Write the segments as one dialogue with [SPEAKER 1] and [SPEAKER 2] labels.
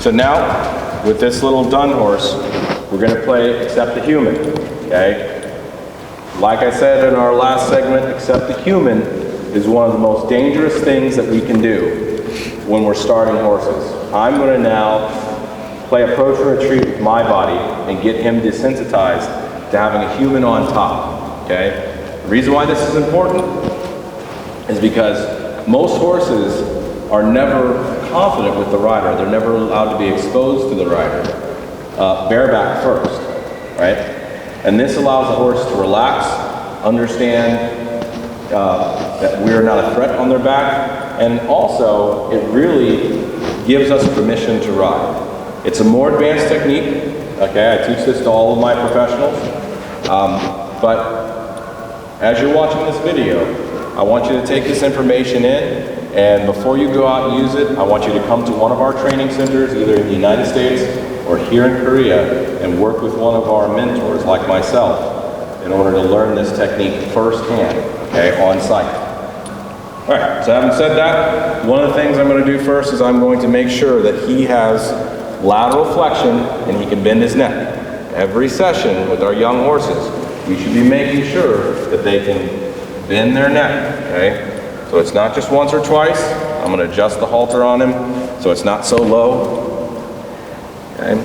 [SPEAKER 1] So now, with this little dun horse, we're going to play Accept the Human, okay? Like I said in our last segment, Accept the Human is one of the most dangerous things that we can do when we're starting horses. I'm going to now play approach and retreat with my body and get him desensitized to having a human on top, okay? The reason why this is important is because most horses are never confident with the rider. They're never allowed to be exposed to the rider, bareback first, right? And this allows the horse to relax, understand that we're not a threat on their back, and also it really gives us permission to ride. It's a more advanced technique, okay? I teach this to all of my professionals, but as you're watching this video, I want you to take this information in, and before you go out and use it, I want you to come to one of our training centers, either in the United States or here in Korea, and work with one of our mentors like myself in order to learn this technique firsthand, okay, on site. All right, so having said that, one of the things I'm going to do first is I'm going to make sure that he has lateral flexion and he can bend his neck. Every session with our young horses, we should be making sure that they can bend their neck, okay? So it's not just once or twice. I'm going to adjust the halter on him so it's not so low. Okay.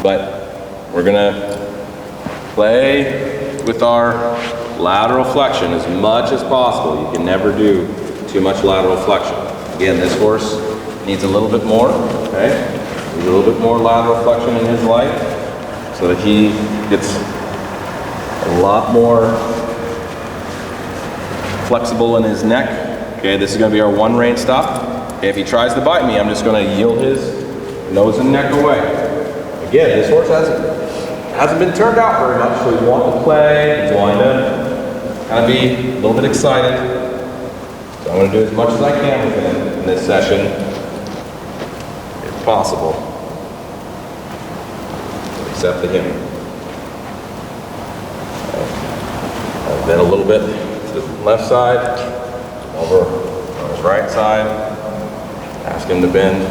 [SPEAKER 1] But we're going to play with our lateral flexion as much as possible. You can never do too much lateral flexion. Again, this horse needs a little bit more, okay? Needs a little bit more lateral flexion in his life so that he gets a lot more flexible in his neck. Okay, this is going to be our one rein stop. Okay, if he tries to bite me, I'm just going to yield his nose and neck away. Again, this horse hasn't been turned out very much, so we want to play, he's wanting to kind of be a little bit excited. So I'm going to do as much as I can with him in this session, if possible. Accept the human. Then a little bit to the left side, over on his right side. Ask him to bend.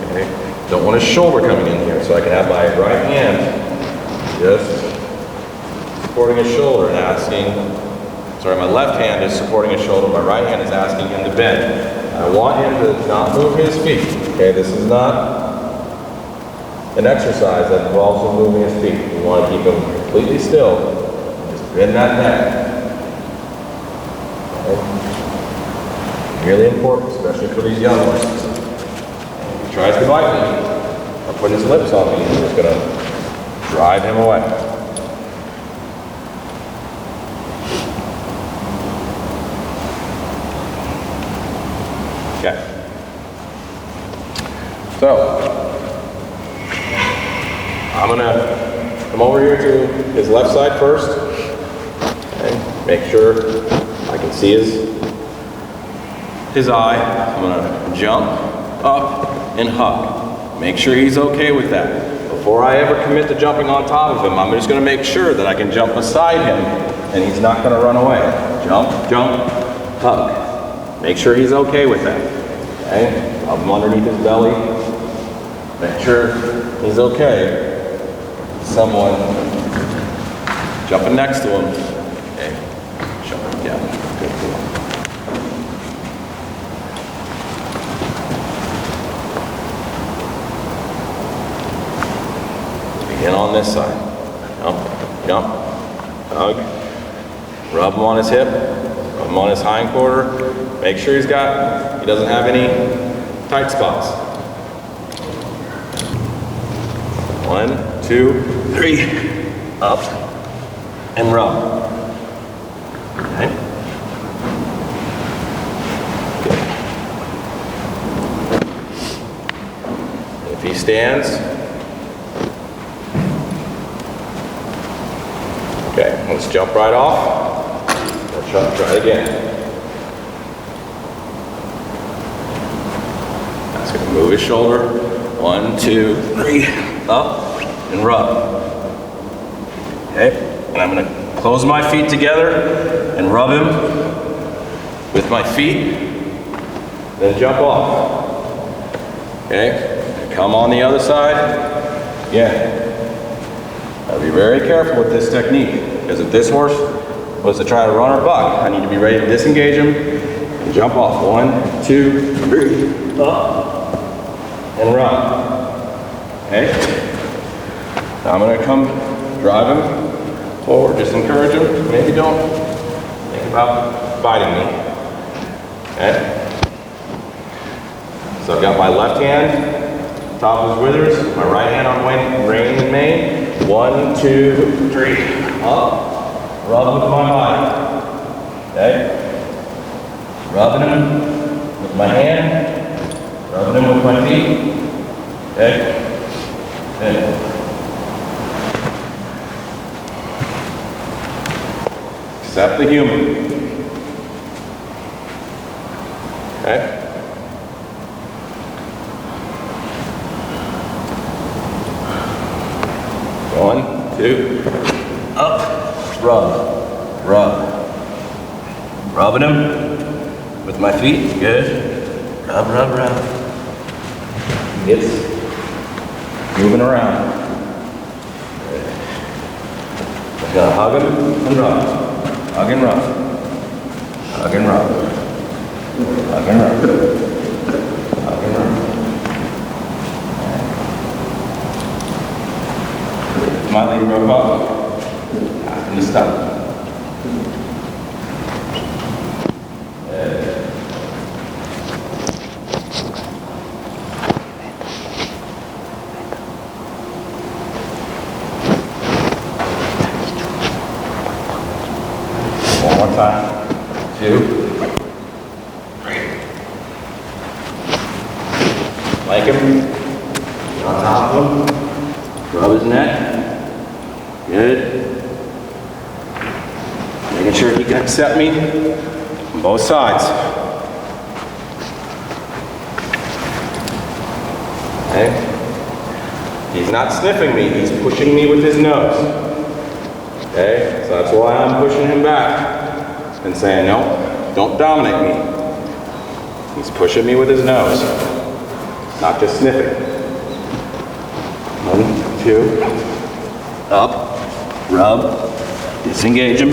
[SPEAKER 1] Okay. Don't want his shoulder coming in here, so I can have my right hand just supporting his shoulder and asking, sorry, my left hand is supporting his shoulder, my right hand is asking him to bend. I want him to not move his feet. Okay, this is not an exercise that involves him moving his feet. We want to keep him completely still. Just bend that neck. Really important, especially for these young horses. If he tries to bite me, or put his lips on me, I'm just going to drive him away. Okay. So, I'm going to come over here to his left side first. Okay. Make sure I can see his eye. I'm going to jump up and hug. Make sure he's okay with that. Before I ever commit to jumping on top of him, I'm just going to make sure that I can jump beside him and he's not going to run away. Jump, jump, hug. Make sure he's okay with that. Okay? Rub him underneath his belly. Make sure he's okay. Someone jumping next to him. Okay. Shut him down. Good boy. Begin on this side. Jump, jump, hug. Rub him on his hip. Rub him on his hind quarter. Make sure he doesn't have any tight spots. 1, 2, 3, up and rub. Okay. Good. If he stands, okay, let's jump right off. Let's try it again. That's going to move his shoulder. 1, 2, 3, up and rub. Okay, and I'm going to close my feet together and rub him with my feet. then jump off. Okay? Come on the other side. Again. I'll be very careful with this technique, because if this horse was to try to run or buck, I need to be ready to disengage him and jump off. 1, 2, 3, up, and run. Okay? Now I'm going to come drive him forward, just encourage him. Maybe don't think about biting me. Okay? So I've got my left hand, top of his withers, my right hand on rein and mane. 1, 2, 3, up, rub with my body. Okay? Rubbing him with my hand, rubbing him with my feet. Okay? Good. Accept the human. Okay? 1, 2, up, rub, rubbing him with my feet. Good. Rub. Yes. Moving around. Good. Just gotta hug him and rub. Hug and rub. Hug and rub. Hug and rub. Hug and rub. My leg broke up. Time to stop. One more time. 2, 3. Like him. On top of him. Rub his neck. Good. Making sure he can accept me on both sides. Okay. He's not sniffing me, he's pushing me with his nose. Okay, so that's why I'm pushing him back and saying, no, don't dominate me. He's pushing me with his nose, not just sniffing. 1, 2, up. Rub, disengage him.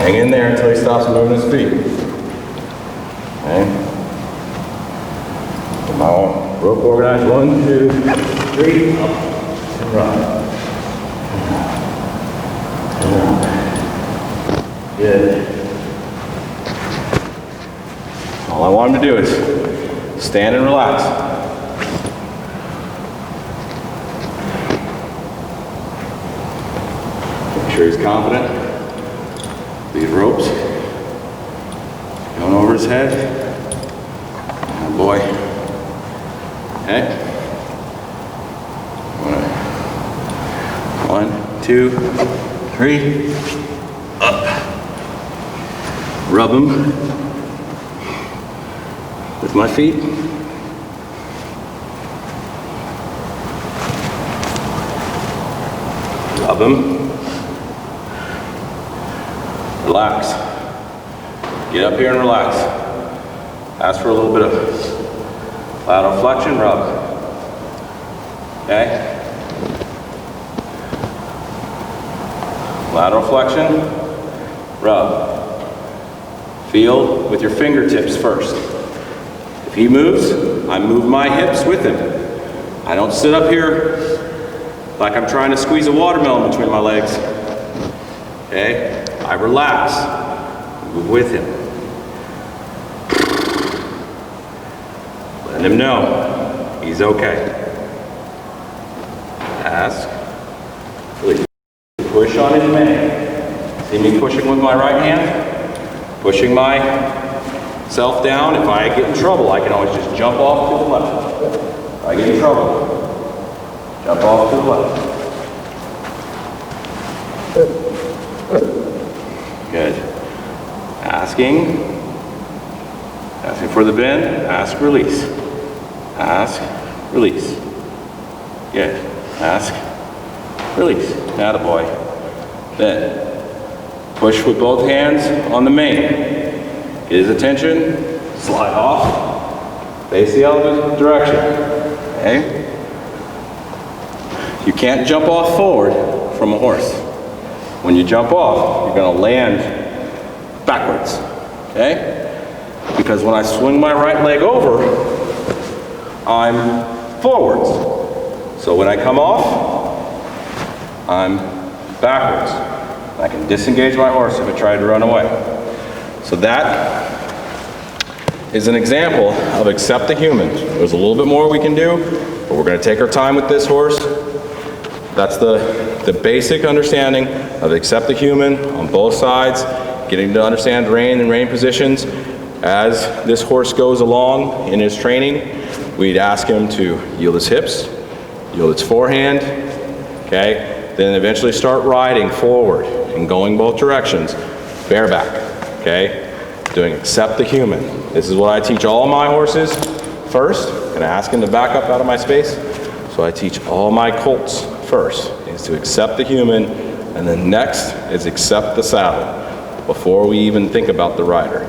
[SPEAKER 1] Hang in there until he stops moving his feet. Okay. Get my rope organized. 1, 2, 3, up and run. Good. All I want him to do is stand and relax. Make sure he's confident. These ropes going over his head. Oh boy. Okay. 1, 2, 3. Up. Rub him with my feet. Rub him. Relax. Get up here and relax. Ask for a little bit of lateral flexion, rub. Okay? Lateral flexion, rub. Feel with your fingertips first. If he moves, I move my hips with him. I don't sit up here like I'm trying to squeeze a watermelon between my legs. Okay? I relax, move with him. Let him know he's okay. Ask, please. Push on his mane. See me pushing with my right hand? Pushing my self down. If I get in trouble, I can always just jump off to the left. If I get in trouble, jump off to the left. Good. Asking for the bend, ask, release. Ask, release. Good. Ask, release. Attaboy. Then, push with both hands on the mane. Get his attention, slide off, face the opposite direction. Okay? You can't jump off forward from a horse. When you jump off, you're going to land backwards. Okay? Because when I swing my right leg over, I'm forwards. So when I come off, I'm backwards. I can disengage my horse if it tried to run away. So that is an example of accept the human. There's a little bit more we can do, but we're going to take our time with this horse. That's the basic understanding of accept the human on both sides, getting to understand rein and rein positions. As this horse goes along in his training, we'd ask him to yield his hips, yield its forehand, okay? Then eventually start riding forward and going both directions, bareback, okay? Doing accept the human. This is what I teach all my horses first. I'm gonna ask him to back up out of my space. So I teach all my colts first, is to accept the human, and then next is accept the saddle before we even think about the rider.